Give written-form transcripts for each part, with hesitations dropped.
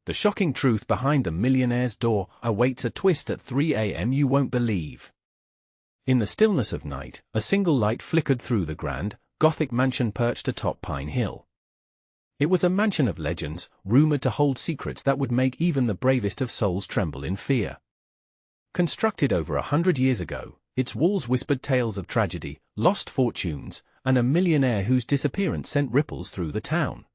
The shocking truth behind the Millionaire's door awaits a twist at 3 a.m. you won't believe. In the stillness of night, a single light flickered through the grand, Gothic mansion perched atop Pine Hill. It was a mansion of legends, rumored to hold secrets that would make even the bravest of souls tremble in fear. Constructed over 100 years ago, its walls whispered tales of tragedy, lost fortunes, and a millionaire whose disappearance sent ripples through the town.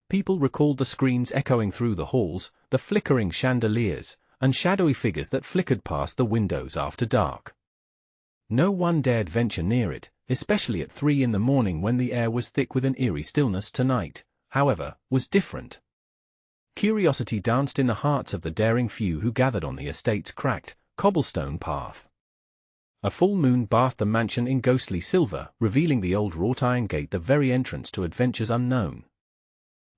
People recalled the screams echoing through the halls, the flickering chandeliers, and shadowy figures that flickered past the windows after dark. No one dared venture near it, especially at 3 in the morning when the air was thick with an eerie stillness. Tonight, however, was different. Curiosity danced in the hearts of the daring few who gathered on the estate's cracked, cobblestone path. A full moon bathed the mansion in ghostly silver, revealing the old wrought-iron gate, the very entrance to adventures unknown.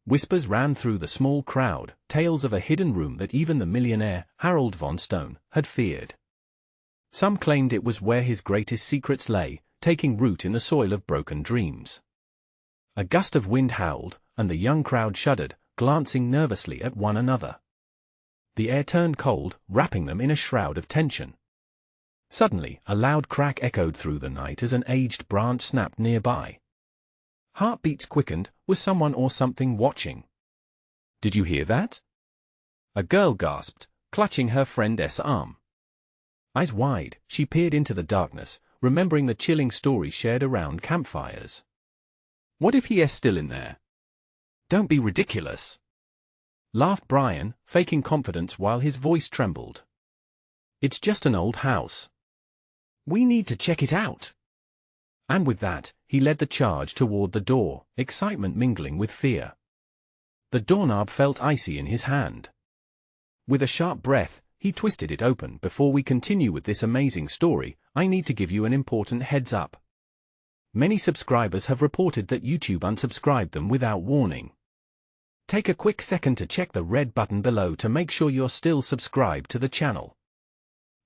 Whispers ran through the small crowd, tales of a hidden room that even the millionaire, Harold von Stone, had feared. Some claimed it was where his greatest secrets lay, taking root in the soil of broken dreams. A gust of wind howled, and the young crowd shuddered, glancing nervously at one another. The air turned cold, wrapping them in a shroud of tension. Suddenly, a loud crack echoed through the night as an aged branch snapped nearby. Heartbeats quickened. Was someone or something watching? "Did you hear that?" a girl gasped, clutching her friend's arm. Eyes wide, she peered into the darkness, remembering the chilling stories shared around campfires. "What if he is still in there?" "Don't be ridiculous," laughed Brian, faking confidence while his voice trembled. "It's just an old house. We need to check it out." And with that, he led the charge toward the door, excitement mingling with fear. The doorknob felt icy in his hand. With a sharp breath, he twisted it open. "Before we continue with this amazing story, I need to give you an important heads up. Many subscribers have reported that YouTube unsubscribed them without warning. Take a quick second to check the red button below to make sure you're still subscribed to the channel.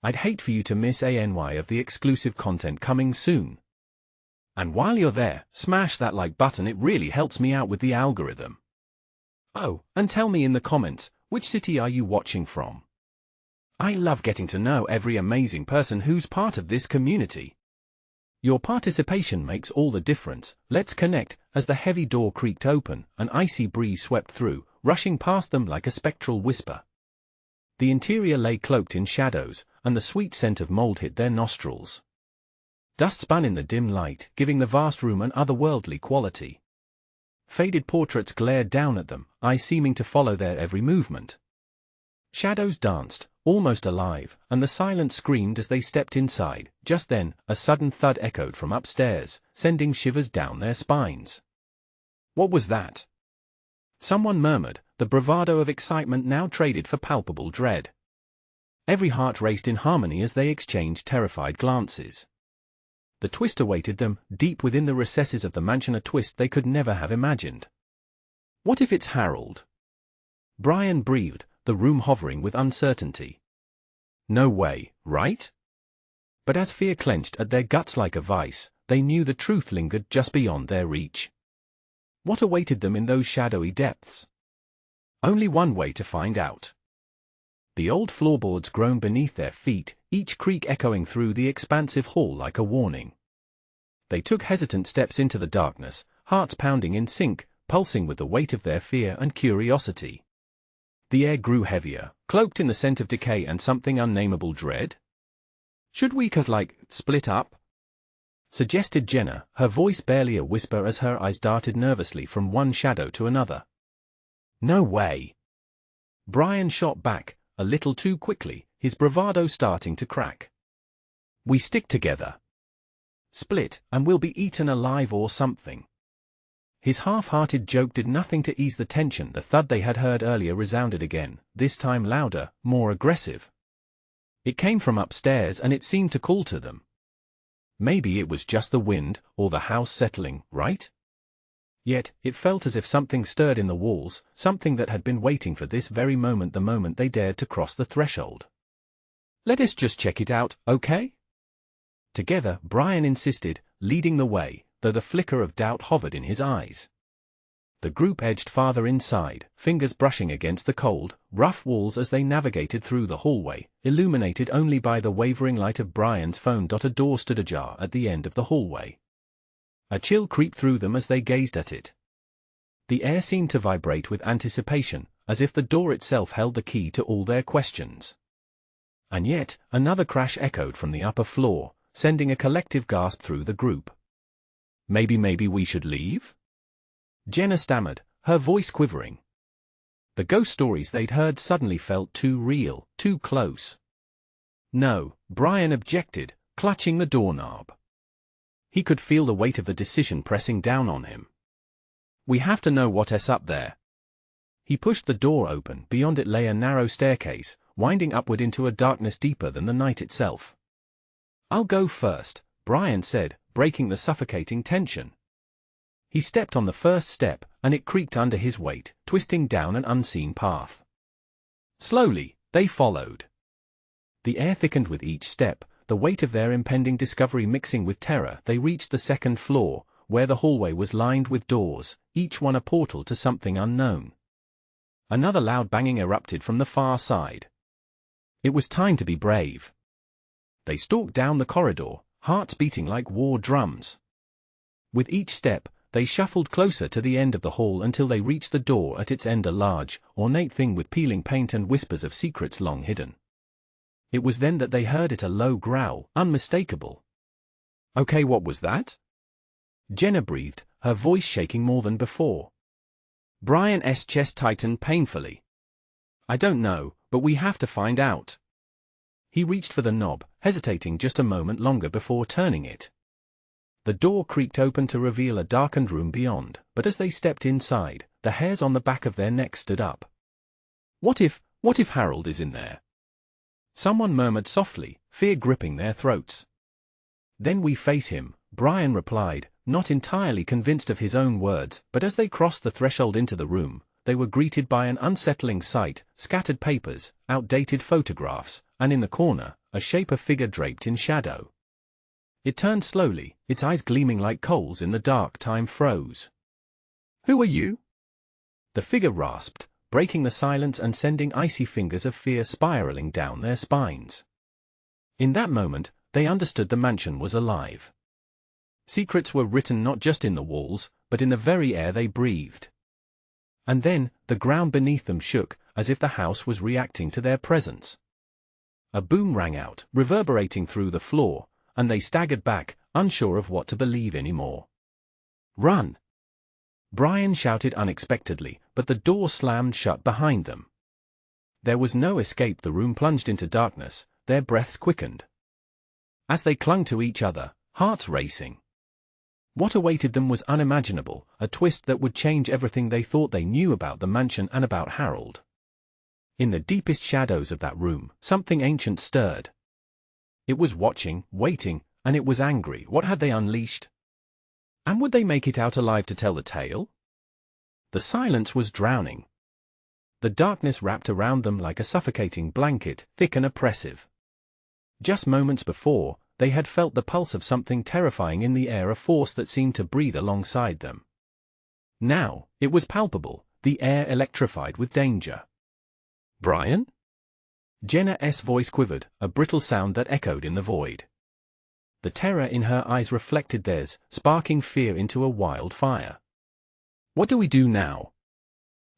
I'd hate for you to miss any of the exclusive content coming soon. And while you're there, smash that like button, it really helps me out with the algorithm. Oh, and tell me in the comments, which city are you watching from? I love getting to know every amazing person who's part of this community. Your participation makes all the difference. Let's connect. As the heavy door creaked open, an icy breeze swept through, rushing past them like a spectral whisper. The interior lay cloaked in shadows, and the sweet scent of mold hit their nostrils. Dust spun in the dim light, giving the vast room an otherworldly quality. Faded portraits glared down at them, eyes seeming to follow their every movement. Shadows danced, almost alive, and the silence screamed as they stepped inside. Just then, a sudden thud echoed from upstairs, sending shivers down their spines. "What was that?" someone murmured, the bravado of excitement now traded for palpable dread. Every heart raced in harmony as they exchanged terrified glances. The twist awaited them, deep within the recesses of the mansion, a twist they could never have imagined. "What if it's Harold?" Brian breathed, the room hovering with uncertainty. No way, right? But as fear clenched at their guts like a vice, they knew the truth lingered just beyond their reach. What awaited them in those shadowy depths? Only one way to find out. The old floorboards groaned beneath their feet, each creak echoing through the expansive hall like a warning. They took hesitant steps into the darkness, hearts pounding in sync, pulsing with the weight of their fear and curiosity. The air grew heavier, cloaked in the scent of decay and something unnameable dread. "Should we split up?" suggested Jenna, her voice barely a whisper as her eyes darted nervously from one shadow to another. "No way!" Brian shot back, a little too quickly, his bravado starting to crack. "We stick together. Split, and we'll be eaten alive or something." His half-hearted joke did nothing to ease the tension. The thud they had heard earlier resounded again, this time louder, more aggressive. It came from upstairs and it seemed to call to them. Maybe it was just the wind, or the house settling, right? Yet, it felt as if something stirred in the walls, something that had been waiting for this very moment, the moment they dared to cross the threshold. "Let us just check it out, okay?" Together, Brian insisted, leading the way, though the flicker of doubt hovered in his eyes. The group edged farther inside, fingers brushing against the cold, rough walls as they navigated through the hallway, illuminated only by the wavering light of Brian's phone. A door stood ajar at the end of the hallway. A chill creeped through them as they gazed at it. The air seemed to vibrate with anticipation, as if the door itself held the key to all their questions. And yet, another crash echoed from the upper floor, sending a collective gasp through the group. Maybe we should leave? Jenna stammered, her voice quivering. The ghost stories they'd heard suddenly felt too real, too close. No, Brian objected, clutching the doorknob. He could feel the weight of the decision pressing down on him. We have to know what's up there. He pushed the door open. Beyond it lay a narrow staircase, winding upward into a darkness deeper than the night itself. I'll go first, Brian said, breaking the suffocating tension. He stepped on the first step, and it creaked under his weight, twisting down an unseen path. Slowly, they followed. The air thickened with each step, the weight of their impending discovery mixing with terror. They reached the second floor, where the hallway was lined with doors, each one a portal to something unknown. Another loud banging erupted from the far side. It was time to be brave. They stalked down the corridor, hearts beating like war drums. With each step, they shuffled closer to the end of the hall until they reached the door at its end, a large, ornate thing with peeling paint and whispers of secrets long hidden. It was then that they heard it, a low growl, unmistakable. Okay, what was that? Jenna breathed, her voice shaking more than before. Brian's chest tightened painfully. I don't know, but we have to find out. He reached for the knob, hesitating just a moment longer before turning it. The door creaked open to reveal a darkened room beyond, but as they stepped inside, the hairs on the back of their necks stood up. What if Harold is in there? Someone murmured softly, fear gripping their throats. Then we face him, Brian replied, not entirely convinced of his own words, but as they crossed the threshold into the room, they were greeted by an unsettling sight: scattered papers, outdated photographs, and in the corner, a shape, a figure draped in shadow. It turned slowly, its eyes gleaming like coals in the dark. Time froze. Who are you? The figure rasped, breaking the silence and sending icy fingers of fear spiraling down their spines. In that moment, they understood the mansion was alive. Secrets were written not just in the walls, but in the very air they breathed. And then, the ground beneath them shook, as if the house was reacting to their presence. A boom rang out, reverberating through the floor, and they staggered back, unsure of what to believe anymore. Run! Brian shouted unexpectedly, but the door slammed shut behind them. There was no escape. The room plunged into darkness, their breaths quickened. As they clung to each other, hearts racing. What awaited them was unimaginable, a twist that would change everything they thought they knew about the mansion and about Harold. In the deepest shadows of that room, something ancient stirred. It was watching, waiting, and it was angry. What had they unleashed? And would they make it out alive to tell the tale? The silence was drowning. The darkness wrapped around them like a suffocating blanket, thick and oppressive. Just moments before, they had felt the pulse of something terrifying in the air, a force that seemed to breathe alongside them. Now, it was palpable, the air electrified with danger. Brian? Jenna's voice quivered, a brittle sound that echoed in the void. The terror in her eyes reflected theirs, sparking fear into a wildfire. What do we do now?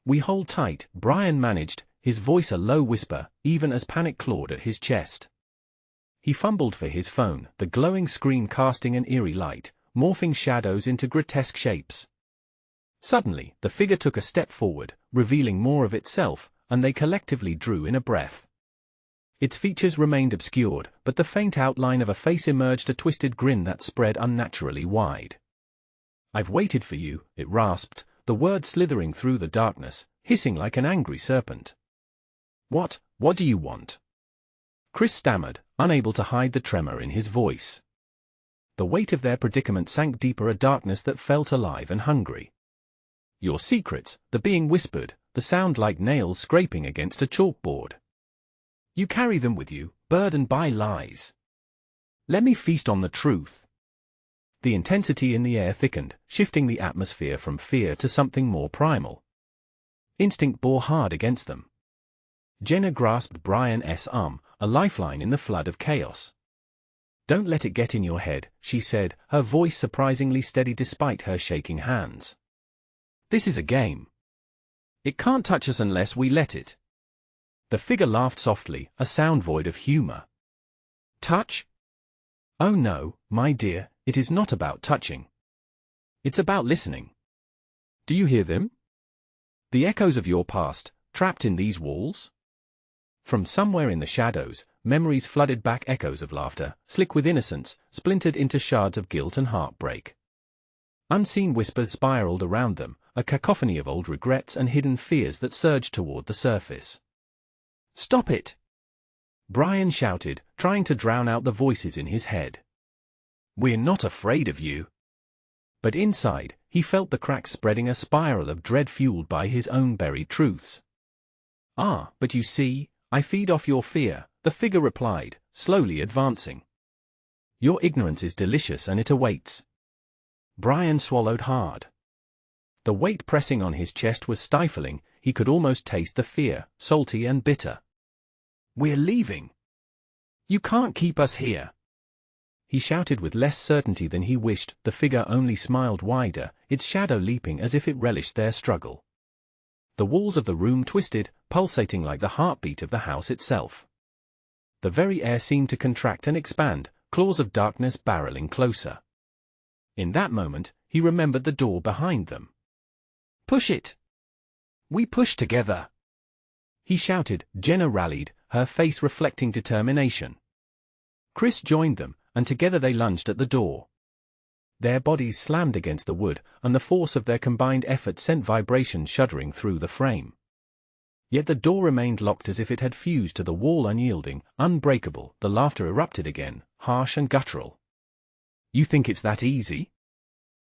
We hold tight, Brian managed, his voice a low whisper, even as panic clawed at his chest. He fumbled for his phone, the glowing screen casting an eerie light, morphing shadows into grotesque shapes. Suddenly, the figure took a step forward, revealing more of itself, and they collectively drew in a breath. Its features remained obscured, but the faint outline of a face emerged, a twisted grin that spread unnaturally wide. I've waited for you, it rasped, the word slithering through the darkness, hissing like an angry serpent. What do you want? Chris stammered, unable to hide the tremor in his voice. The weight of their predicament sank deeper, a darkness that felt alive and hungry. Your secrets, the being whispered, the sound like nails scraping against a chalkboard. You carry them with you, burdened by lies. Let me feast on the truth. The intensity in the air thickened, shifting the atmosphere from fear to something more primal. Instinct bore hard against them. Jenna grasped Brian's arm, a lifeline in the flood of chaos. "Don't let it get in your head," she said, her voice surprisingly steady despite her shaking hands. "This is a game. It can't touch us unless we let it." The figure laughed softly, a sound void of humor. "Touch? Oh no, my dear, it is not about touching. It's about listening. Do you hear them? The echoes of your past, trapped in these walls?" From somewhere in the shadows, memories flooded back, echoes of laughter, slick with innocence, splintered into shards of guilt and heartbreak. Unseen whispers spiraled around them, a cacophony of old regrets and hidden fears that surged toward the surface. "Stop it!" Brian shouted, trying to drown out the voices in his head. "We're not afraid of you." But inside, he felt the cracks spreading, a spiral of dread fueled by his own buried truths. "Ah, but you see, I feed off your fear," the figure replied, slowly advancing. "Your ignorance is delicious and it awaits." Brian swallowed hard. The weight pressing on his chest was stifling, he could almost taste the fear, salty and bitter. "We're leaving. You can't keep us here," he shouted with less certainty than he wished. The figure only smiled wider, its shadow leaping as if it relished their struggle. The walls of the room twisted, pulsating like the heartbeat of the house itself. The very air seemed to contract and expand, claws of darkness barreling closer. In that moment, he remembered the door behind them. "Push it! We push together!" he shouted. Jenna rallied, her face reflecting determination. Chris joined them, and together they lunged at the door. Their bodies slammed against the wood, and the force of their combined effort sent vibrations shuddering through the frame. Yet the door remained locked as if it had fused to the wall, unyielding, unbreakable. The laughter erupted again, harsh and guttural. "You think it's that easy?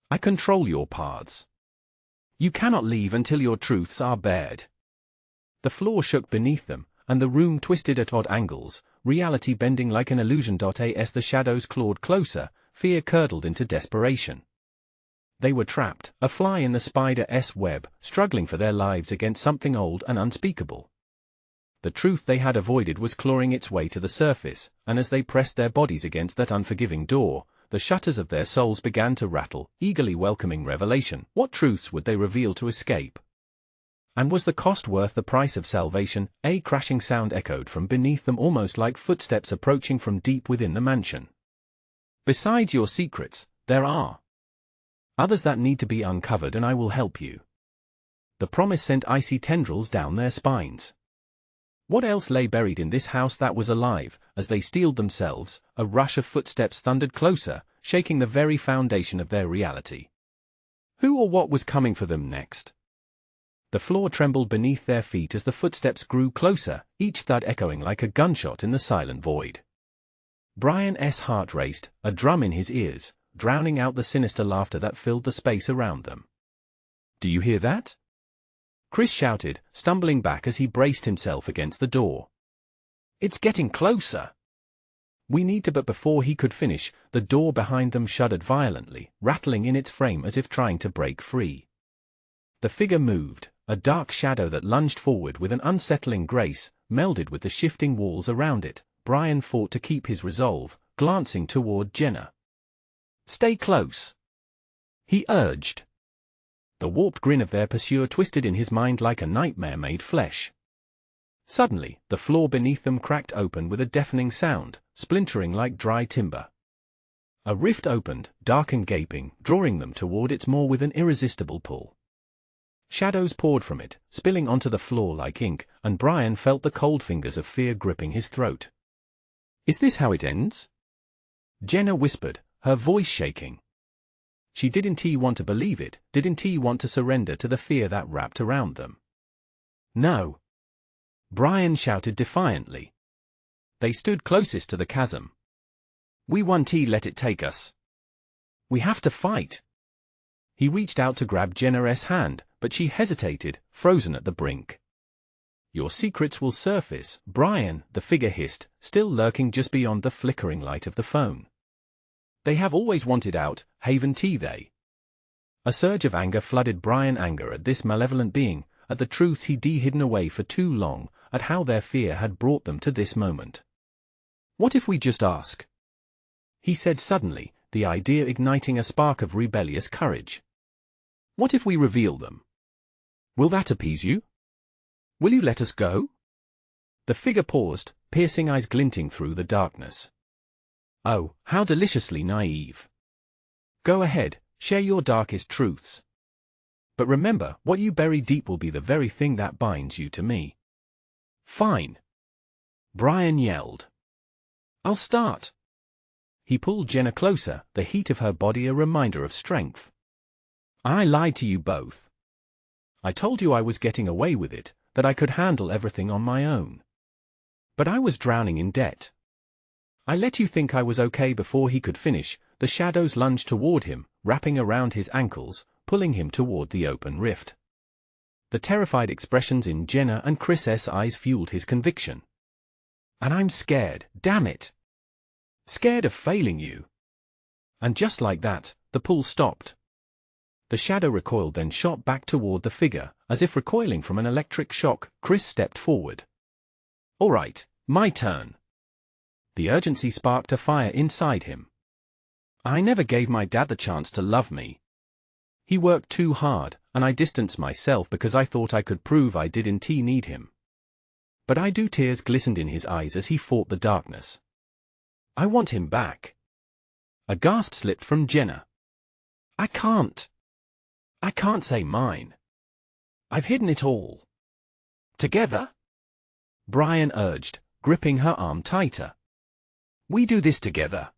I control your paths. You cannot leave until your truths are bared." The floor shook beneath them, and the room twisted at odd angles, reality bending like an illusion. As the shadows clawed closer, fear curdled into desperation. They were trapped, a fly in the spider's web, struggling for their lives against something old and unspeakable. The truth they had avoided was clawing its way to the surface, and as they pressed their bodies against that unforgiving door, the shutters of their souls began to rattle, eagerly welcoming revelation. What truths would they reveal to escape? And was the cost worth the price of salvation? A crashing sound echoed from beneath them, almost like footsteps approaching from deep within the mansion. "Besides your secrets, there are others that need to be uncovered, and I will help you." The promise sent icy tendrils down their spines. What else lay buried in this house that was alive? As they steeled themselves, a rush of footsteps thundered closer, shaking the very foundation of their reality. Who or what was coming for them next? The floor trembled beneath their feet as the footsteps grew closer, each thud echoing like a gunshot in the silent void. Brian's heart raced, a drum in his ears, drowning out the sinister laughter that filled the space around them. "Do you hear that?" Chris shouted, stumbling back as he braced himself against the door. "It's getting closer. We need to." But before he could finish, the door behind them shuddered violently, rattling in its frame as if trying to break free. The figure moved, a dark shadow that lunged forward with an unsettling grace, melded with the shifting walls around it. Brian fought to keep his resolve, glancing toward Jenna. "Stay close," he urged. The warped grin of their pursuer twisted in his mind like a nightmare made flesh. Suddenly, the floor beneath them cracked open with a deafening sound, splintering like dry timber. A rift opened, dark and gaping, drawing them toward its maw with an irresistible pull. Shadows poured from it, spilling onto the floor like ink, and Brian felt the cold fingers of fear gripping his throat. "Is this how it ends?" Jenna whispered, her voice shaking. She didn't want to believe it, didn't want to surrender to the fear that wrapped around them. "No!" Brian shouted defiantly. They stood closest to the chasm. "We won't let it take us. We have to fight." He reached out to grab Jenna's hand, but she hesitated, frozen at the brink. "Your secrets will surface, Brian," the figure hissed, still lurking just beyond the flickering light of the phone. They have always wanted out, haven't they? A surge of anger flooded Brian, anger at this malevolent being, at the truths he'd hidden away for too long, at how their fear had brought them to this moment. What if we just ask? He said suddenly, the idea igniting a spark of rebellious courage. What if we reveal them? Will that appease you? Will you let us go? The figure paused, piercing eyes glinting through the darkness. Oh, how deliciously naive. Go ahead, share your darkest truths. But remember, what you bury deep will be the very thing that binds you to me. Fine. Brian yelled. I'll start. He pulled Jenna closer, the heat of her body a reminder of strength. I lied to you both. I told you I was getting away with it, that I could handle everything on my own. But I was drowning in debt. I let you think I was okay before he could finish. The shadows lunged toward him, wrapping around his ankles, pulling him toward the open rift. The terrified expressions in Jenna and Chris's eyes fueled his conviction. And I'm scared, damn it. Scared of failing you. And just like that, the pull stopped. The shadow recoiled, then shot back toward the figure, as if recoiling from an electric shock. Chris stepped forward. All right, my turn. The urgency sparked a fire inside him. I never gave my dad the chance to love me. He worked too hard, and I distanced myself because I thought I could prove I didn't need him. But I do. Tears glistened in his eyes as he fought the darkness. I want him back. A gasp slipped from Jenna. I can't say mine. I've hidden it all. Together? Brian urged, gripping her arm tighter. We do this together.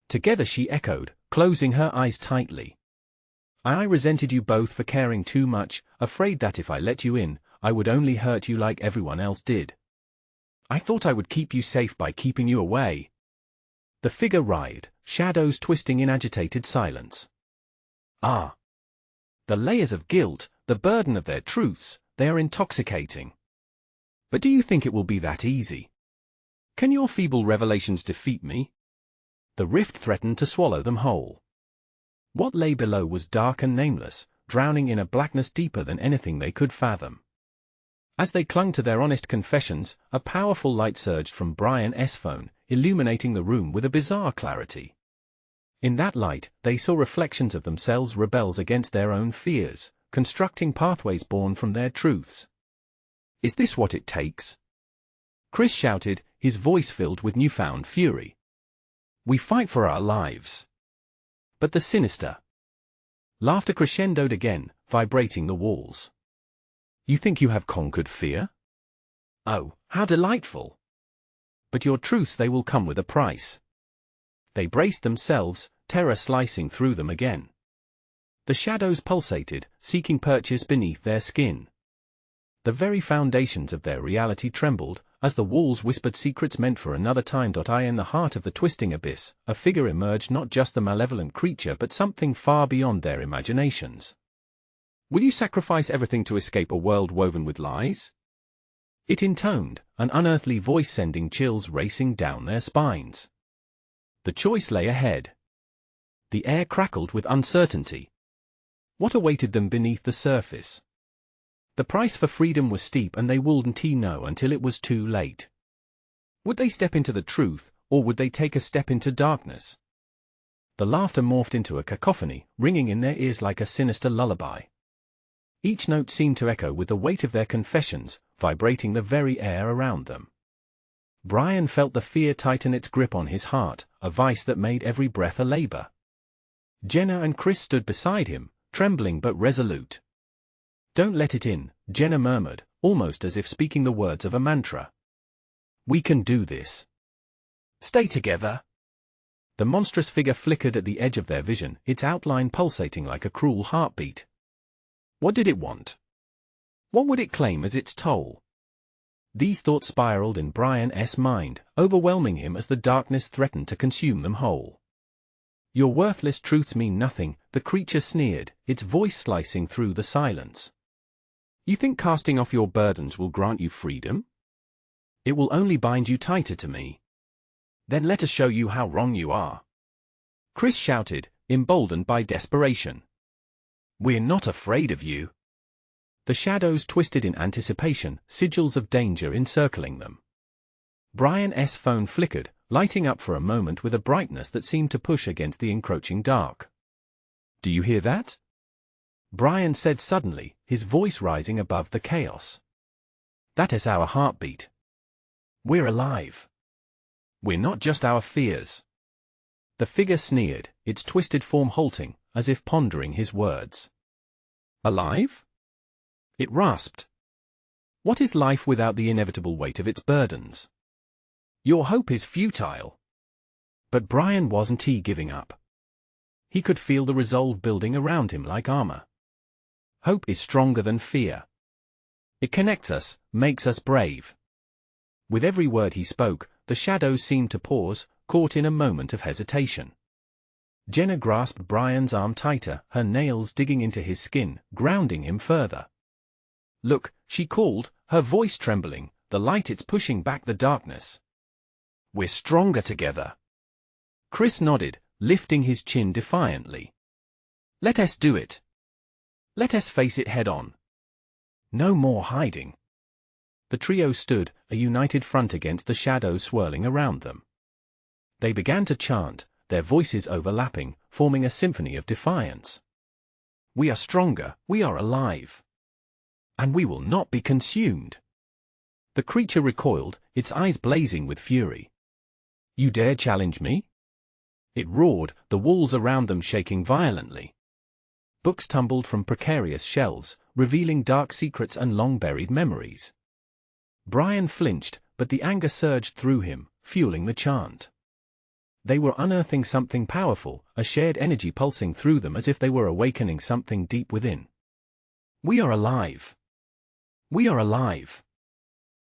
Together, she echoed, closing her eyes tightly. I resented you both for caring too much, afraid that if I let you in, I would only hurt you like everyone else did. I thought I would keep you safe by keeping you away. The figure writhed, shadows twisting in agitated silence. Ah. The layers of guilt, the burden of their truths, they are intoxicating. But do you think it will be that easy? Can your feeble revelations defeat me? The rift threatened to swallow them whole. What lay below was dark and nameless, drowning in a blackness deeper than anything they could fathom. As they clung to their honest confessions, a powerful light surged from Brian's phone, illuminating the room with a bizarre clarity. In that light, they saw reflections of themselves, rebels against their own fears, constructing pathways born from their truths. Is this what it takes? Chris shouted, his voice filled with newfound fury. We fight for our lives. But the sinister laughter crescendoed again, vibrating the walls. You think you have conquered fear? Oh, how delightful! But your truths, they will come with a price. They braced themselves, terror slicing through them again. The shadows pulsated, seeking purchase beneath their skin. The very foundations of their reality trembled, as the walls whispered secrets meant for another time. In the heart of the twisting abyss, a figure emerged, not just the malevolent creature but something far beyond their imaginations. Will you sacrifice everything to escape a world woven with lies? It intoned, an unearthly voice sending chills racing down their spines. The choice lay ahead. The air crackled with uncertainty. What awaited them beneath the surface? The price for freedom was steep, and they wouldn't know until it was too late. Would they step into the truth, or would they take a step into darkness? The laughter morphed into a cacophony, ringing in their ears like a sinister lullaby. Each note seemed to echo with the weight of their confessions, vibrating the very air around them. Brian felt the fear tighten its grip on his heart, a vice that made every breath a labor. Jenna and Chris stood beside him, trembling but resolute. Don't let it in, Jenna murmured, almost as if speaking the words of a mantra. We can do this. Stay together. The monstrous figure flickered at the edge of their vision, its outline pulsating like a cruel heartbeat. What did it want? What would it claim as its toll? These thoughts spiraled in Brian's mind, overwhelming him as the darkness threatened to consume them whole. Your worthless truths mean nothing, the creature sneered, its voice slicing through the silence. You think casting off your burdens will grant you freedom? It will only bind you tighter to me. Then let us show you how wrong you are. Chris shouted, emboldened by desperation. "We're not afraid of you." The shadows twisted in anticipation, sigils of danger encircling them. Brian's phone flickered, lighting up for a moment with a brightness that seemed to push against the encroaching dark. "Do you hear that?" Brian said suddenly, his voice rising above the chaos. "That is our heartbeat. We're alive. We're not just our fears." The figure sneered, its twisted form halting, as if pondering his words. "Alive?" It rasped. "What is life without the inevitable weight of its burdens? Your hope is futile." But Brian wasn't giving up. He could feel the resolve building around him like armor. Hope is stronger than fear. It connects us, makes us brave. With every word he spoke, the shadows seemed to pause, caught in a moment of hesitation. Jenna grasped Brian's arm tighter, her nails digging into his skin, grounding him further. "Look," she called, her voice trembling, "the light, it's pushing back the darkness. We're stronger together." Chris nodded, lifting his chin defiantly. "Let us do it. Let us face it head on. No more hiding." The trio stood, a united front against the shadows swirling around them. They began to chant, their voices overlapping, forming a symphony of defiance. "We are stronger, we are alive. And we will not be consumed." The creature recoiled, its eyes blazing with fury. "You dare challenge me?" It roared, the walls around them shaking violently. Books tumbled from precarious shelves, revealing dark secrets and long-buried memories. Brian flinched, but the anger surged through him, fueling the chant. They were unearthing something powerful, a shared energy pulsing through them as if they were awakening something deep within. "We are alive. We are alive."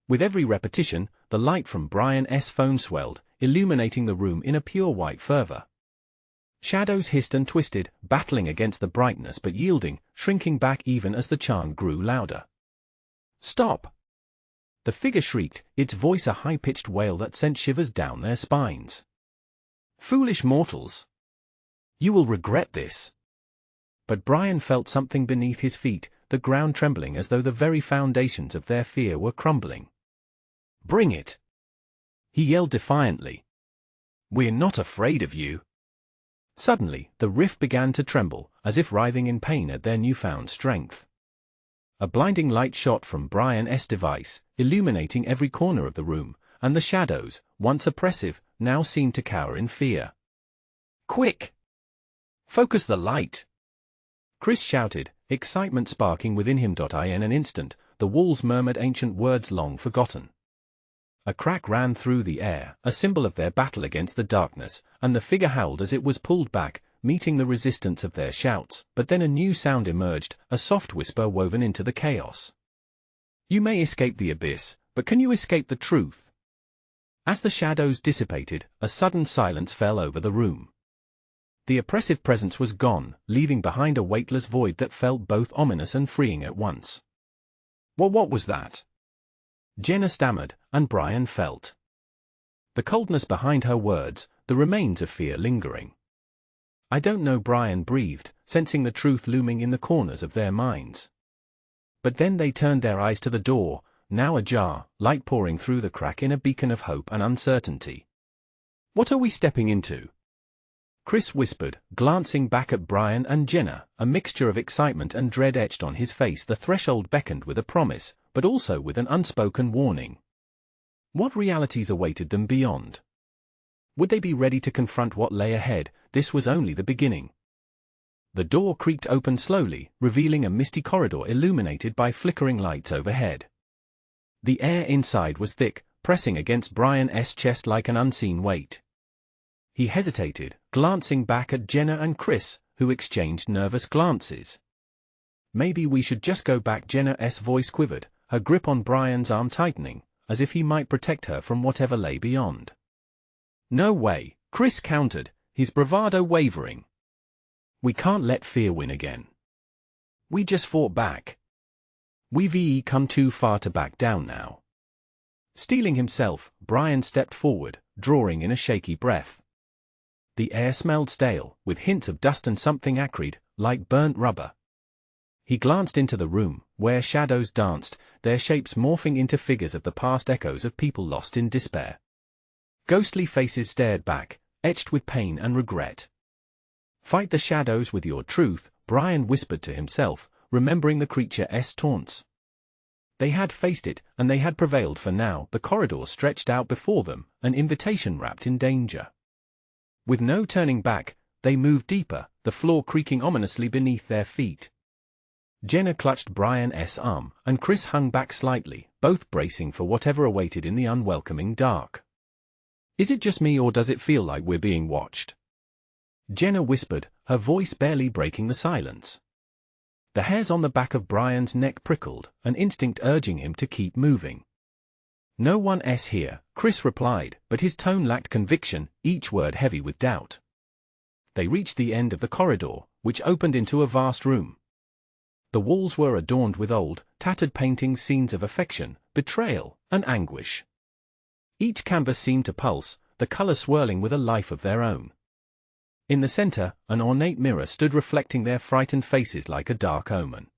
With every repetition, the light from Brian's phone swelled, illuminating the room in a pure white fervor. Shadows hissed and twisted, battling against the brightness but yielding, shrinking back even as the chant grew louder. "Stop!" The figure shrieked, its voice a high-pitched wail that sent shivers down their spines. "Foolish mortals! You will regret this." But Brian felt something beneath his feet, the ground trembling as though the very foundations of their fear were crumbling. "Bring it!" he yelled defiantly. "We're not afraid of you." Suddenly, the rift began to tremble, as if writhing in pain at their newfound strength. A blinding light shot from Brian's device, illuminating every corner of the room, and the shadows, once oppressive, now seemed to cower in fear. "Quick! Focus the light!" Chris shouted, excitement sparking within him. In an instant, the walls murmured ancient words long forgotten. A crack ran through the air, a symbol of their battle against the darkness, and the figure howled as it was pulled back, meeting the resistance of their shouts. But then a new sound emerged, a soft whisper woven into the chaos. "You may escape the abyss, but can you escape the truth?" As the shadows dissipated, a sudden silence fell over the room. The oppressive presence was gone, leaving behind a weightless void that felt both ominous and freeing at once. What was that?" Jenna stammered, and Brian felt the coldness behind her words, the remains of fear lingering. "I don't know," Brian breathed, sensing the truth looming in the corners of their minds. But then they turned their eyes to the door, now ajar, light pouring through the crack in a beacon of hope and uncertainty. "What are we stepping into?" Chris whispered, glancing back at Brian and Jenna, a mixture of excitement and dread etched on his face. The threshold beckoned with a promise, but also with an unspoken warning. What realities awaited them beyond? Would they be ready to confront what lay ahead? This was only the beginning. The door creaked open slowly, revealing a misty corridor illuminated by flickering lights overhead. The air inside was thick, pressing against Brian's chest like an unseen weight. He hesitated, glancing back at Jenna and Chris, who exchanged nervous glances. "Maybe we should just go back." Jenna's voice quivered, her grip on Brian's arm tightening, as if he might protect her from whatever lay beyond. "No way," Chris countered, his bravado wavering. "We can't let fear win again. We just fought back. We've come too far to back down now." Steeling himself, Brian stepped forward, drawing in a shaky breath. The air smelled stale, with hints of dust and something acrid, like burnt rubber. He glanced into the room, where shadows danced, their shapes morphing into figures of the past, echoes of people lost in despair. Ghostly faces stared back, etched with pain and regret. "Fight the shadows with your truth," Brian whispered to himself, remembering the creature's taunts. They had faced it, and they had prevailed, for now the corridor stretched out before them, an invitation wrapped in danger. With no turning back, they moved deeper, the floor creaking ominously beneath their feet. Jenna clutched Brian's arm, and Chris hung back slightly, both bracing for whatever awaited in the unwelcoming dark. "Is it just me, or does it feel like we're being watched?" Jenna whispered, her voice barely breaking the silence. The hairs on the back of Brian's neck prickled, an instinct urging him to keep moving. "No one's here," Chris replied, but his tone lacked conviction, each word heavy with doubt. They reached the end of the corridor, which opened into a vast room. The walls were adorned with old, tattered paintings, scenes of affection, betrayal, and anguish. Each canvas seemed to pulse, the colors swirling with a life of their own. In the center, an ornate mirror stood reflecting their frightened faces like a dark omen.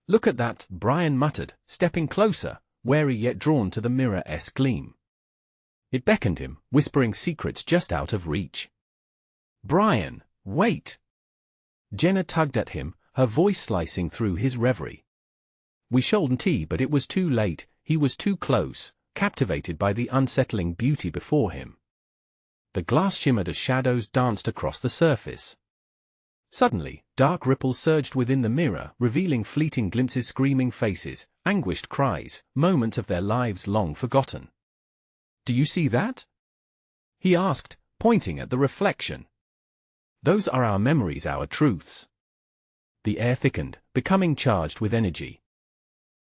"Look at that," Brian muttered, stepping closer, wary yet drawn to the mirror's gleam. It beckoned him, whispering secrets just out of reach. "Brian, wait!" Jenna tugged at him, her voice slicing through his reverie. "We shouldn't, but it was too late, he was too close," captivated by the unsettling beauty before him. The glass shimmered as shadows danced across the surface. Suddenly, dark ripples surged within the mirror, revealing fleeting glimpses, screaming faces, anguished cries, moments of their lives long forgotten. "Do you see that?" he asked, pointing at the reflection. "Those are our memories, our truths." The air thickened, becoming charged with energy.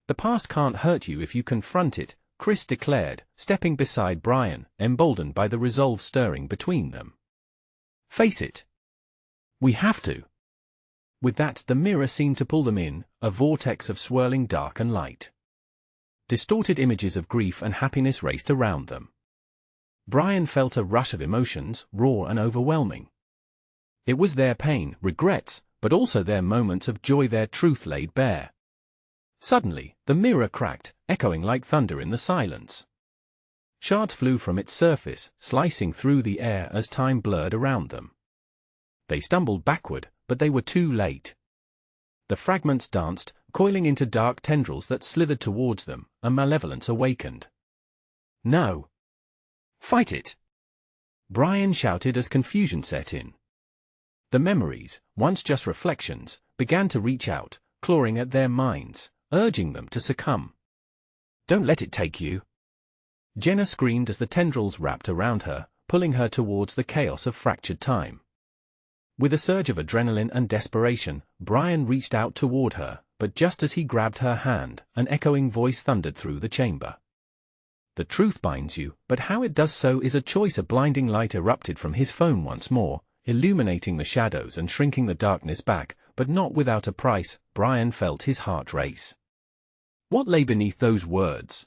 "The past can't hurt you if you confront it," Chris declared, stepping beside Brian, emboldened by the resolve stirring between them. "Face it. We have to." With that, the mirror seemed to pull them in, a vortex of swirling dark and light. Distorted images of grief and happiness raced around them. Brian felt a rush of emotions, raw and overwhelming. It was their pain, regrets, but also their moments of joy, their truth laid bare. Suddenly, the mirror cracked, echoing like thunder in the silence. Shards flew from its surface, slicing through the air as time blurred around them. They stumbled backward, but they were too late. The fragments danced, coiling into dark tendrils that slithered towards them, a malevolence awakened. "No! Fight it!" Brian shouted as confusion set in. The memories, once just reflections, began to reach out, clawing at their minds, urging them to succumb. "Don't let it take you!" Jenna screamed as the tendrils wrapped around her, pulling her towards the chaos of fractured time. With a surge of adrenaline and desperation, Brian reached out toward her, but just as he grabbed her hand, an echoing voice thundered through the chamber. "The truth binds you, but how it does so is a choice." A blinding light erupted from his phone once more, illuminating the shadows and shrinking the darkness back, but not without a price. Brian felt his heart race. What lay beneath those words?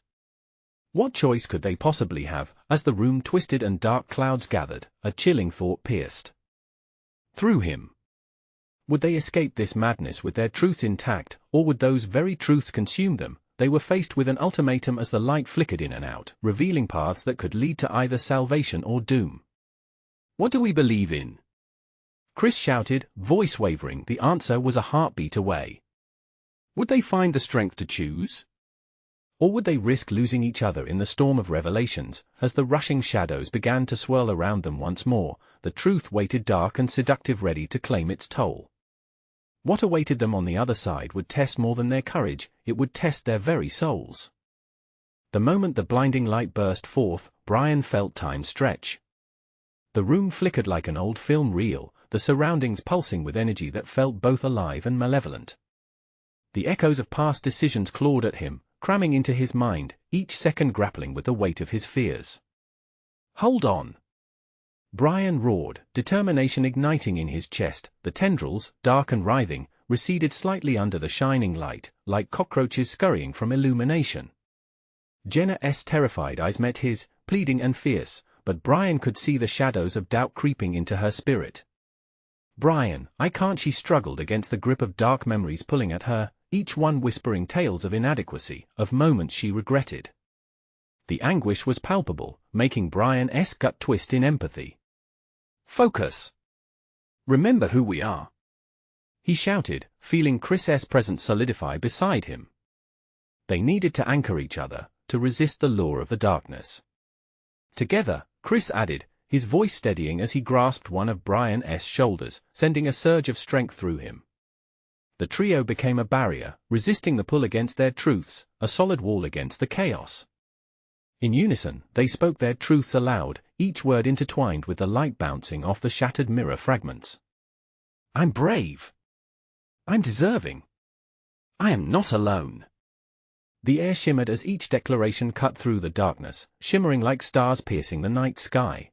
What choice could they possibly have? As the room twisted and dark clouds gathered, a chilling thought pierced through him. Would they escape this madness with their truths intact, or would those very truths consume them? They were faced with an ultimatum as the light flickered in and out, revealing paths that could lead to either salvation or doom. "What do we believe in?" Chris shouted, voice wavering. The answer was a heartbeat away. Would they find the strength to choose? Or would they risk losing each other in the storm of revelations? As the rushing shadows began to swirl around them once more, the truth waited, dark and seductive, ready to claim its toll. What awaited them on the other side would test more than their courage, it would test their very souls. The moment the blinding light burst forth, Brian felt time stretch. The room flickered like an old film reel, the surroundings pulsing with energy that felt both alive and malevolent. The echoes of past decisions clawed at him, cramming into his mind, each second grappling with the weight of his fears. "Hold on!" Brian roared, determination igniting in his chest. The tendrils, dark and writhing, receded slightly under the shining light, like cockroaches scurrying from illumination. Jenna's terrified eyes met his, pleading and fierce, but Brian could see the shadows of doubt creeping into her spirit. "Brian, I can't," she struggled against the grip of dark memories pulling at her, each one whispering tales of inadequacy, of moments she regretted. The anguish was palpable, making Brian's gut twist in empathy. "Focus. Remember who we are," he shouted, feeling Chris's presence solidify beside him. They needed to anchor each other, to resist the lure of the darkness. "Together," Chris added, his voice steadying as he grasped one of Brian's shoulders, sending a surge of strength through him. The trio became a barrier, resisting the pull against their truths, a solid wall against the chaos. In unison, they spoke their truths aloud, each word intertwined with the light bouncing off the shattered mirror fragments. "I'm brave. I'm deserving. I am not alone." The air shimmered as each declaration cut through the darkness, shimmering like stars piercing the night sky.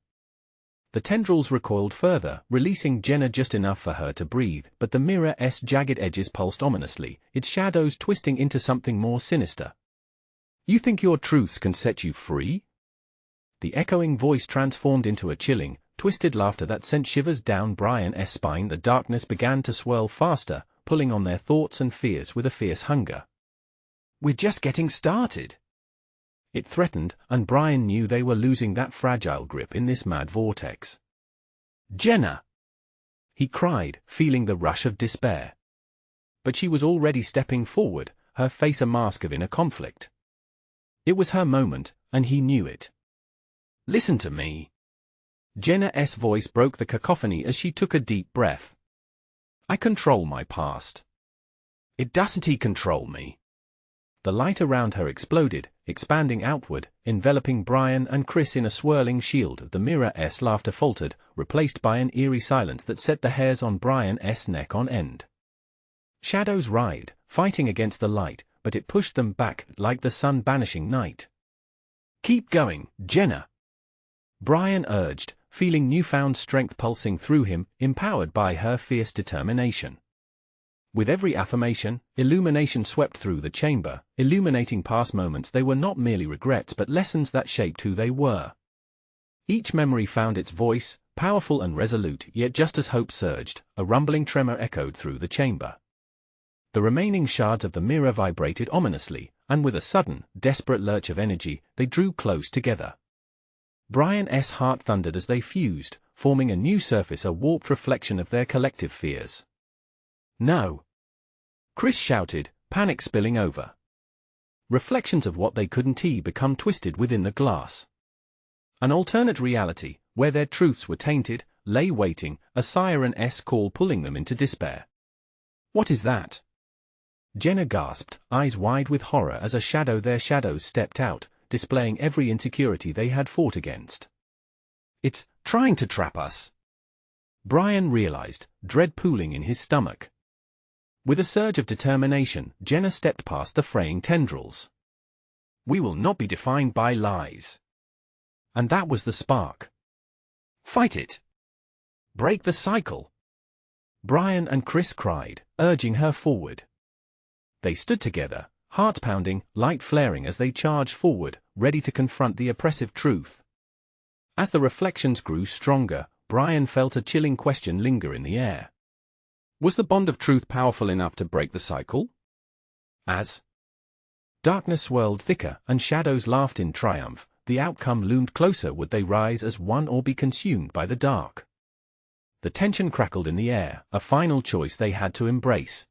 The tendrils recoiled further, releasing Jenna just enough for her to breathe, but the mirror's jagged edges pulsed ominously, its shadows twisting into something more sinister. "You think your truths can set you free?" The echoing voice transformed into a chilling, twisted laughter that sent shivers down Brian's spine. The darkness began to swirl faster, pulling on their thoughts and fears with a fierce hunger. "We're just getting started," it threatened, and Brian knew they were losing that fragile grip in this mad vortex. "Jenna!" he cried, feeling the rush of despair. But she was already stepping forward, her face a mask of inner conflict. It was her moment, and he knew it. "Listen to me." Jenna's voice broke the cacophony as she took a deep breath. "I control my past. It doesn't control me." The light around her exploded, expanding outward, enveloping Brian and Chris in a swirling shield. The mirror's laughter faltered, replaced by an eerie silence that set the hairs on Brian's neck on end. Shadows writhed, fighting against the light, but it pushed them back like the sun banishing night. "Keep going, Jenna," Brian urged, feeling newfound strength pulsing through him, empowered by her fierce determination. With every affirmation, illumination swept through the chamber, illuminating past moments. They were not merely regrets but lessons that shaped who they were. Each memory found its voice, powerful and resolute, yet just as hope surged, a rumbling tremor echoed through the chamber. The remaining shards of the mirror vibrated ominously, and with a sudden, desperate lurch of energy, they drew close together. Brian's heart thundered as they fused, forming a new surface, a warped reflection of their collective fears. "No!" Chris shouted, panic spilling over. Reflections of what they couldn't become twisted within the glass. An alternate reality, where their truths were tainted, lay waiting, a siren's call pulling them into despair. "What is that?" Jenna gasped, eyes wide with horror as their shadows stepped out, displaying every insecurity they had fought against. "It's trying to trap us," Brian realized, dread pooling in his stomach. With a surge of determination, Jenna stepped past the fraying tendrils. "We will not be defined by lies." And that was the spark. "Fight it! Break the cycle!" Brian and Chris cried, urging her forward. They stood together, heart pounding, light flaring as they charged forward, ready to confront the oppressive truth. As the reflections grew stronger, Brian felt a chilling question linger in the air. Was the bond of truth powerful enough to break the cycle? As darkness swirled thicker and shadows laughed in triumph, the outcome loomed closer. Would they rise as one or be consumed by the dark? The tension crackled in the air, a final choice they had to embrace.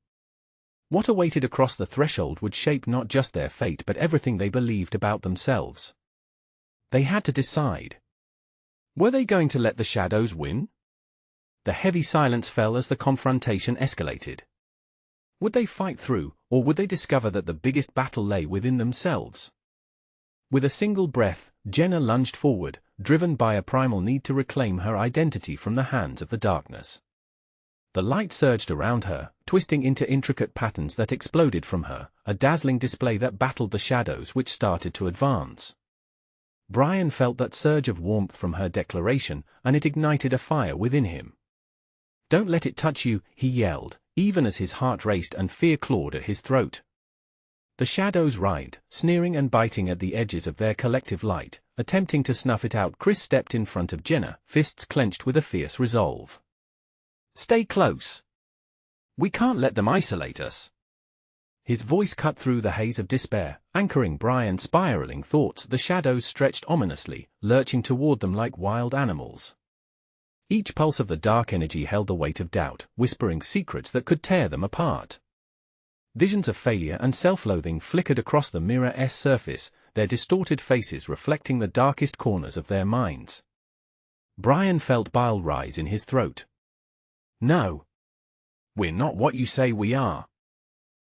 What awaited across the threshold would shape not just their fate but everything they believed about themselves. They had to decide. Were they going to let the shadows win? The heavy silence fell as the confrontation escalated. Would they fight through, or would they discover that the biggest battle lay within themselves? With a single breath, Jenna lunged forward, driven by a primal need to reclaim her identity from the hands of the darkness. The light surged around her, twisting into intricate patterns that exploded from her, a dazzling display that battled the shadows which started to advance. Brian felt that surge of warmth from her declaration, and it ignited a fire within him. "Don't let it touch you," he yelled, even as his heart raced and fear clawed at his throat. The shadows writhed, sneering and biting at the edges of their collective light, attempting to snuff it out. Chris stepped in front of Jenna, fists clenched with a fierce resolve. "Stay close. We can't let them isolate us." His voice cut through the haze of despair, anchoring Brian's spiraling thoughts. The shadows stretched ominously, lurching toward them like wild animals. Each pulse of the dark energy held the weight of doubt, whispering secrets that could tear them apart. Visions of failure and self-loathing flickered across the mirror's surface, their distorted faces reflecting the darkest corners of their minds. Brian felt bile rise in his throat. "No. We're not what you say we are,"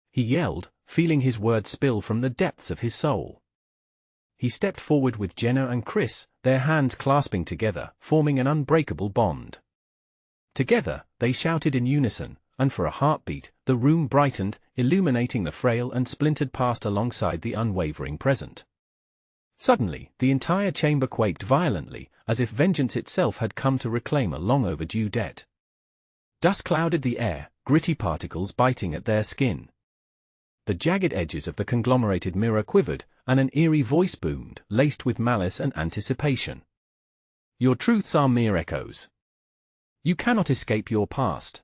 he yelled, feeling his words spill from the depths of his soul. He stepped forward with Jenna and Chris, their hands clasping together, forming an unbreakable bond. Together, they shouted in unison, and for a heartbeat, the room brightened, illuminating the frail and splintered past alongside the unwavering present. Suddenly, the entire chamber quaked violently, as if vengeance itself had come to reclaim a long-overdue debt. Dust clouded the air, gritty particles biting at their skin. The jagged edges of the conglomerated mirror quivered, and an eerie voice boomed, laced with malice and anticipation. "Your truths are mere echoes. You cannot escape your past."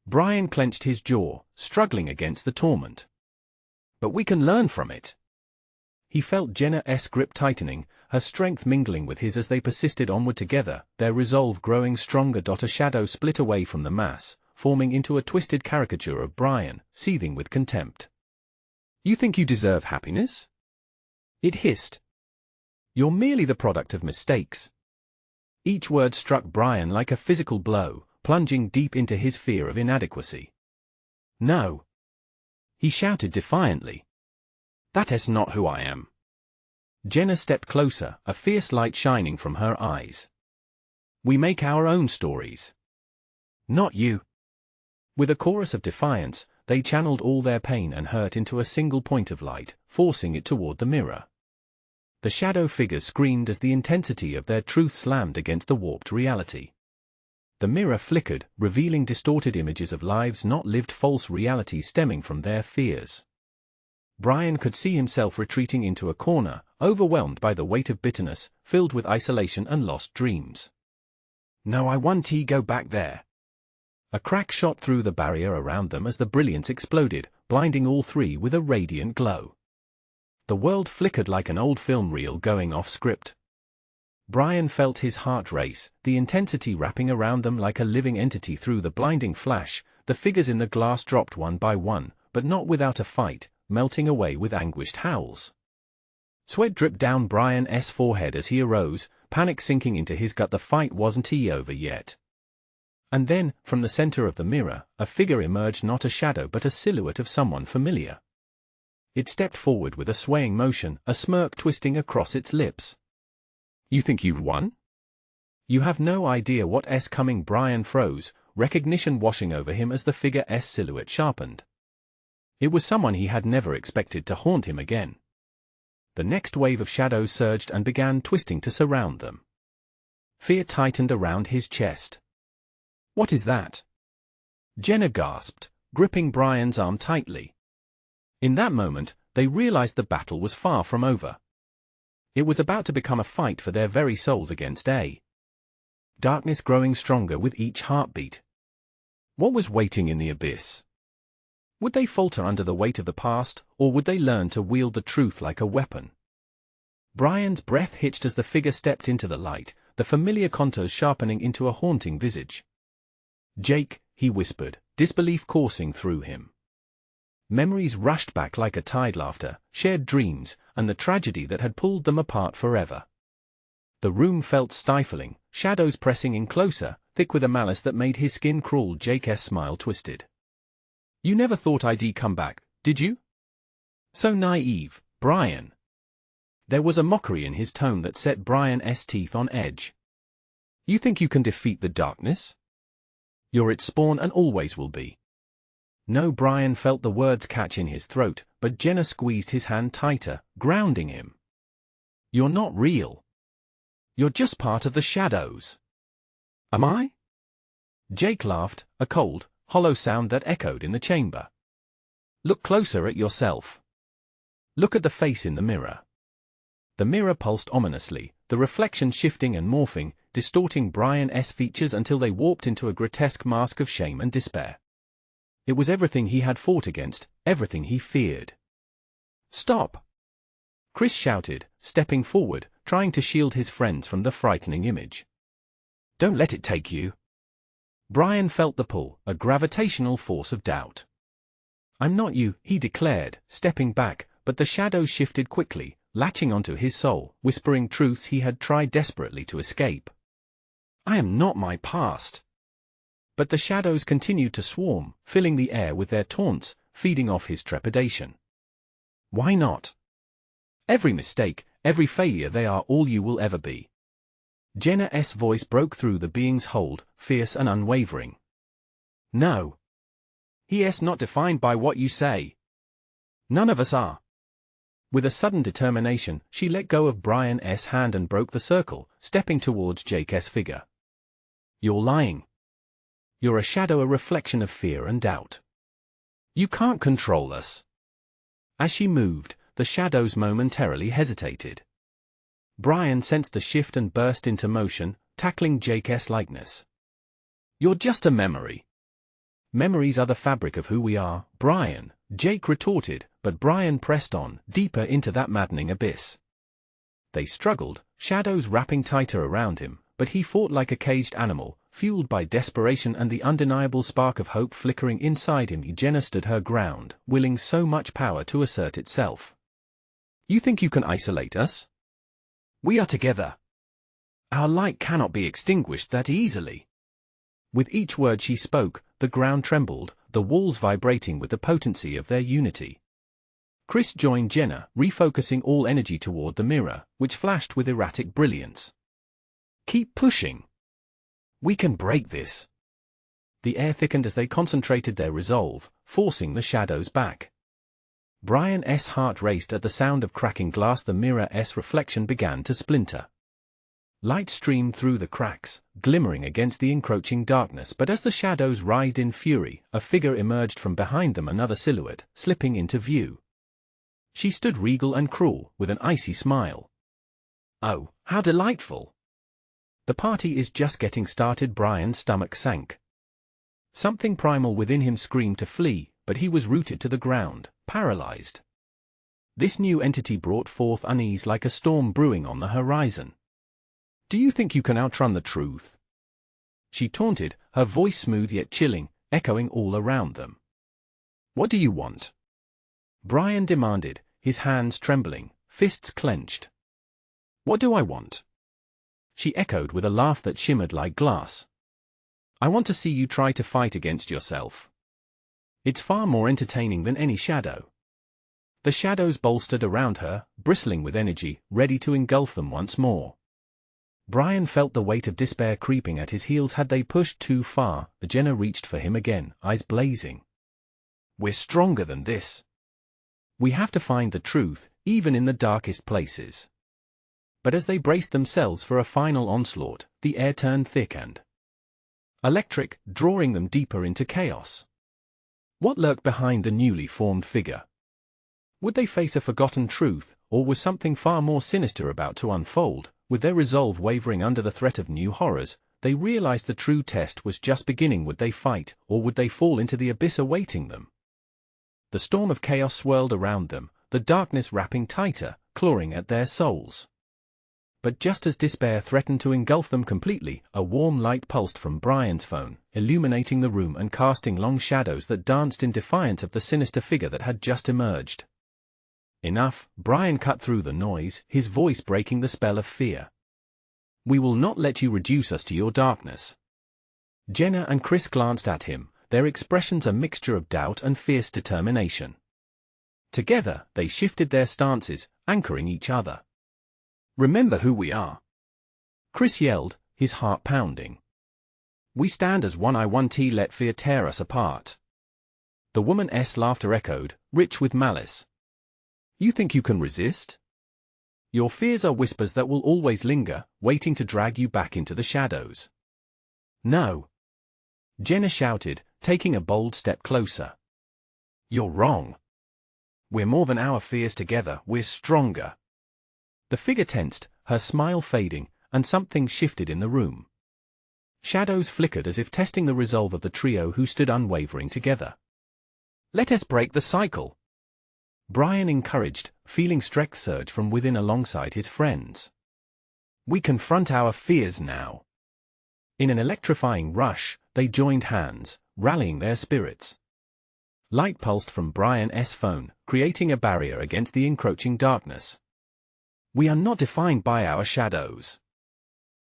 Brian clenched his jaw, struggling against the torment. "But we can learn from it." He felt Jenna's grip tightening, her strength mingling with his as they persisted onward together, their resolve growing stronger. A shadow split away from the mass, forming into a twisted caricature of Brian, seething with contempt. "You think you deserve happiness?" it hissed. "You're merely the product of mistakes." Each word struck Brian like a physical blow, plunging deep into his fear of inadequacy. "No," he shouted defiantly. "That's not who I am." Jenna stepped closer, a fierce light shining from her eyes. "We make our own stories. Not you." With a chorus of defiance, they channeled all their pain and hurt into a single point of light, forcing it toward the mirror. The shadow figures screamed as the intensity of their truth slammed against the warped reality. The mirror flickered, revealing distorted images of lives not lived, false reality stemming from their fears. Brian could see himself retreating into a corner, overwhelmed by the weight of bitterness, filled with isolation and lost dreams. "No, I want to go back there." A crack shot through the barrier around them as the brilliance exploded, blinding all three with a radiant glow. The world flickered like an old film reel going off script. Brian felt his heart race, the intensity wrapping around them like a living entity. Through the blinding flash, the figures in the glass dropped one by one, but not without a fight, melting away with anguished howls. Sweat dripped down Brian's forehead as he arose, panic sinking into his gut. The fight wasn't over yet. And then, from the center of the mirror, a figure emerged, not a shadow but a silhouette of someone familiar. It stepped forward with a swaying motion, a smirk twisting across its lips. "You think you've won? You have no idea what's coming." Brian froze, recognition washing over him as the figure's silhouette sharpened. It was someone he had never expected to haunt him again. The next wave of shadows surged and began twisting to surround them. Fear tightened around his chest. "What is that?" Jenna gasped, gripping Brian's arm tightly. In that moment, they realized the battle was far from over. It was about to become a fight for their very souls against a darkness growing stronger with each heartbeat. What was waiting in the abyss? Would they falter under the weight of the past, or would they learn to wield the truth like a weapon? Brian's breath hitched as the figure stepped into the light, the familiar contours sharpening into a haunting visage. "Jake," he whispered, disbelief coursing through him. Memories rushed back like a tide, laughter, shared dreams, and the tragedy that had pulled them apart forever. The room felt stifling, shadows pressing in closer, thick with a malice that made his skin crawl. Jake's smile twisted. "You never thought I'd come back, did you? So naive, Brian." There was a mockery in his tone that set Brian's teeth on edge. "You think you can defeat the darkness? You're its spawn and always will be." No, Brian felt the words catch in his throat, but Jenna squeezed his hand tighter, grounding him. "You're not real. You're just part of the shadows." "Am I?" Jake laughed, a cold, hollow sound that echoed in the chamber. "Look closer at yourself." Look at the face in the mirror. The mirror pulsed ominously, the reflection shifting and morphing, distorting Brian's features until they warped into a grotesque mask of shame and despair. It was everything he had fought against, everything he feared. "Stop!" Chris shouted, stepping forward, trying to shield his friends from the frightening image. "Don't let it take you." Brian felt the pull, a gravitational force of doubt. "I'm not you," he declared, stepping back, but the shadows shifted quickly, latching onto his soul, whispering truths he had tried desperately to escape. "I am not my past." But the shadows continued to swarm, filling the air with their taunts, feeding off his trepidation. "Why not? Every mistake, every failure, they are all you will ever be." Jenna's voice broke through the being's hold, fierce and unwavering. "No. He is not defined by what you say. None of us are." With a sudden determination, she let go of Brian's hand and broke the circle, stepping towards Jake's figure. "You're lying. You're a shadow, a reflection of fear and doubt. You can't control us." As she moved, the shadows momentarily hesitated. Brian sensed the shift and burst into motion, tackling Jake's likeness. "You're just a memory." "Memories are the fabric of who we are, Brian," Jake retorted, but Brian pressed on, deeper into that maddening abyss. They struggled, shadows wrapping tighter around him, but he fought like a caged animal, fueled by desperation and the undeniable spark of hope flickering inside him. Jenna stood her ground, willing so much power to assert itself. "You think you can isolate us? We are together. Our light cannot be extinguished that easily." With each word she spoke, the ground trembled, the walls vibrating with the potency of their unity. Chris joined Jenna, refocusing all energy toward the mirror, which flashed with erratic brilliance. "Keep pushing. We can break this." The air thickened as they concentrated their resolve, forcing the shadows back. Brian's heart raced at the sound of cracking glass. The mirror's reflection began to splinter. Light streamed through the cracks, glimmering against the encroaching darkness, but as the shadows writhed in fury, a figure emerged from behind them, another silhouette, slipping into view. She stood regal and cruel, with an icy smile. "Oh, how delightful! The party is just getting started." Brian's stomach sank. Something primal within him screamed to flee, but he was rooted to the ground, paralyzed. This new entity brought forth unease like a storm brewing on the horizon. "Do you think you can outrun the truth?" she taunted, her voice smooth yet chilling, echoing all around them. "What do you want?" Brian demanded, his hands trembling, fists clenched. "What do I want?" she echoed with a laugh that shimmered like glass. "I want to see you try to fight against yourself. It's far more entertaining than any shadow." The shadows bolstered around her, bristling with energy, ready to engulf them once more. Brian felt the weight of despair creeping at his heels. Had they pushed too far? Jenna reached for him again, eyes blazing. "We're stronger than this. We have to find the truth, even in the darkest places." But as they braced themselves for a final onslaught, the air turned thick and electric, drawing them deeper into chaos. What lurked behind the newly formed figure? Would they face a forgotten truth, or was something far more sinister about to unfold? With their resolve wavering under the threat of new horrors, they realized the true test was just beginning. Would they fight, or would they fall into the abyss awaiting them? The storm of chaos swirled around them, the darkness wrapping tighter, clawing at their souls. But just as despair threatened to engulf them completely, a warm light pulsed from Brian's phone, illuminating the room and casting long shadows that danced in defiance of the sinister figure that had just emerged. "Enough," Brian cut through the noise, his voice breaking the spell of fear. "We will not let you reduce us to your darkness." Jenna and Chris glanced at him, their expressions a mixture of doubt and fierce determination. Together, they shifted their stances, anchoring each other. "Remember who we are," Chris yelled, his heart pounding. "We stand as one. I won't let fear tear us apart." The woman's laughter echoed, rich with malice. "You think you can resist? Your fears are whispers that will always linger, waiting to drag you back into the shadows." "No," Jenna shouted, taking a bold step closer. "You're wrong. We're more than our fears together, we're stronger. The figure tensed, her smile fading, and something shifted in the room. Shadows flickered as if testing the resolve of the trio who stood unwavering together. Let us break the cycle, Brian encouraged, feeling strength surge from within alongside his friends. We confront our fears now. In an electrifying rush, they joined hands, rallying their spirits. Light pulsed from Brian's phone, creating a barrier against the encroaching darkness. We are not defined by our shadows.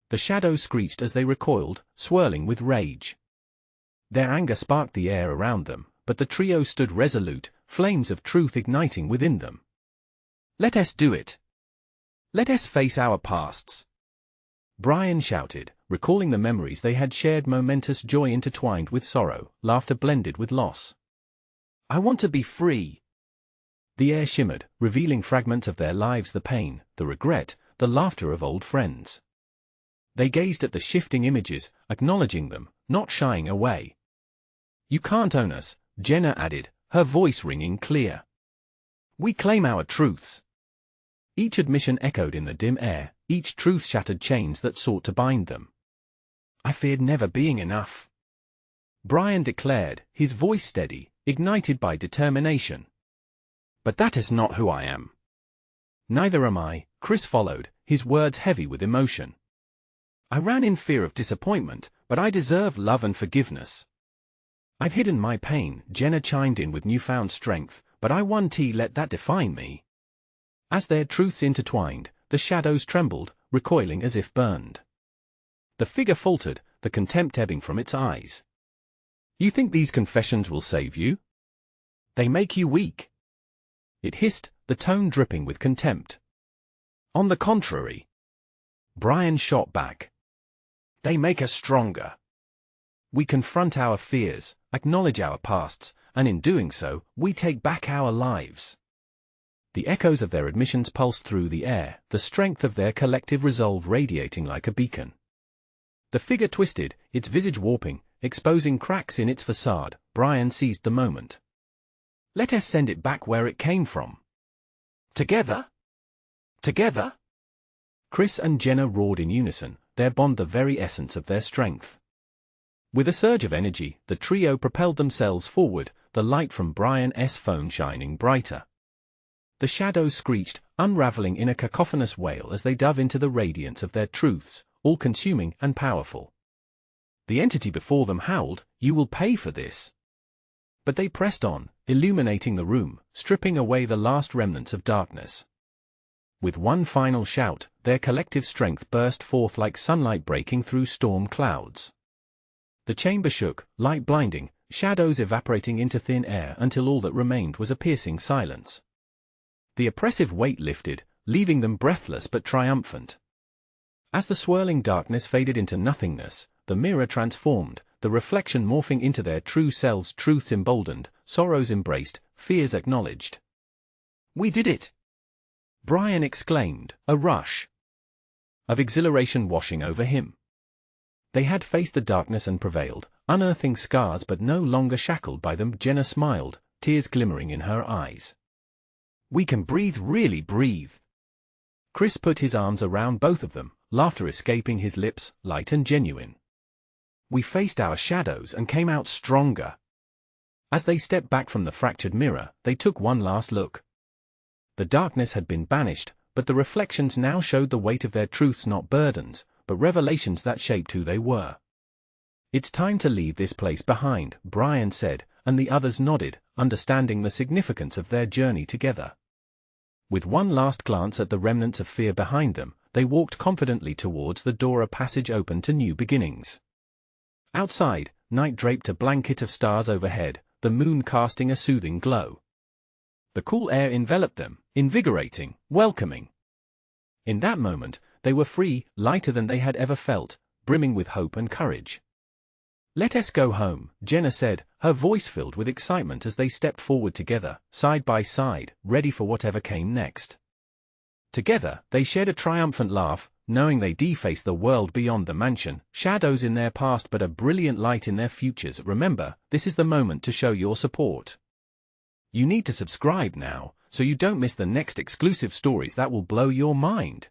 The shadows screeched as they recoiled, swirling with rage. Their anger sparked the air around them, but the trio stood resolute, flames of truth igniting within them. Let us do it. Let us face our pasts. Brian shouted, recalling the memories they had shared, momentous joy intertwined with sorrow, laughter blended with loss. I want to be free. The air shimmered, revealing fragments of their lives, the pain, the regret, the laughter of old friends. They gazed at the shifting images, acknowledging them, not shying away. You can't own us, Jenna added, her voice ringing clear. We claim our truths. Each admission echoed in the dim air, each truth shattered chains that sought to bind them. I feared never being enough, Brian declared, his voice steady, ignited by determination. But that is not who I am. Neither am I, Chris followed, his words heavy with emotion. I ran in fear of disappointment, but I deserve love and forgiveness. I've hidden my pain, Jenna chimed in with newfound strength, but I won't let that define me. As their truths intertwined, the shadows trembled, recoiling as if burned. The figure faltered, the contempt ebbing from its eyes. You think these confessions will save you? They make you weak. It hissed, the tone dripping with contempt. On the contrary. Brian shot back. They make us stronger. We confront our fears, acknowledge our pasts, and in doing so, we take back our lives. The echoes of their admissions pulsed through the air, the strength of their collective resolve radiating like a beacon. The figure twisted, its visage warping, exposing cracks in its facade. Brian seized the moment. Let us send it back where it came from. Together? Together? Chris and Jenna roared in unison, their bond the very essence of their strength. With a surge of energy, the trio propelled themselves forward, the light from Brian's phone shining brighter. The shadows screeched, unraveling in a cacophonous wail as they dove into the radiance of their truths, all-consuming and powerful. The entity before them howled, "You will pay for this." But they pressed on, illuminating the room, stripping away the last remnants of darkness. With one final shout, their collective strength burst forth like sunlight breaking through storm clouds. The chamber shook, light blinding, shadows evaporating into thin air until all that remained was a piercing silence. The oppressive weight lifted, leaving them breathless but triumphant. As the swirling darkness faded into nothingness, the mirror transformed, the reflection morphing into their true selves, truths emboldened, sorrows embraced, fears acknowledged. We did it! Brian exclaimed, a rush of exhilaration washing over him. They had faced the darkness and prevailed, unearthing scars but no longer shackled by them. Jenna smiled, tears glimmering in her eyes. We can breathe, really breathe. Chris put his arms around both of them, laughter escaping his lips, light and genuine. We faced our shadows and came out stronger. As they stepped back from the fractured mirror, they took one last look. The darkness had been banished, but the reflections now showed the weight of their truths, not burdens, but revelations that shaped who they were. It's time to leave this place behind, Brian said, and the others nodded, understanding the significance of their journey together. With one last glance at the remnants of fear behind them, they walked confidently towards the door, a passage open to new beginnings. Outside, night draped a blanket of stars overhead, the moon casting a soothing glow. The cool air enveloped them, invigorating, welcoming. In that moment, they were free, lighter than they had ever felt, brimming with hope and courage. Let us go home, Jenna said, her voice filled with excitement as they stepped forward together, side by side, ready for whatever came next. Together, they shared a triumphant laugh, knowing they'd face the world beyond the mansion, shadows in their past but a brilliant light in their futures. Remember, this is the moment to show your support. You need to subscribe now, so you don't miss the next exclusive stories that will blow your mind.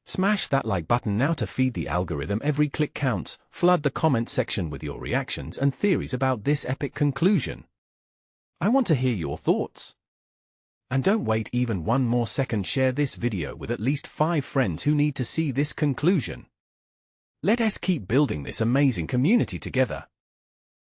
Smash that like button now to feed the algorithm. Every click counts. Flood the comment section with your reactions and theories about this epic conclusion. I want to hear your thoughts. And don't wait even one more second. Share this video with at least 5 friends who need to see this conclusion. Let us keep building this amazing community together.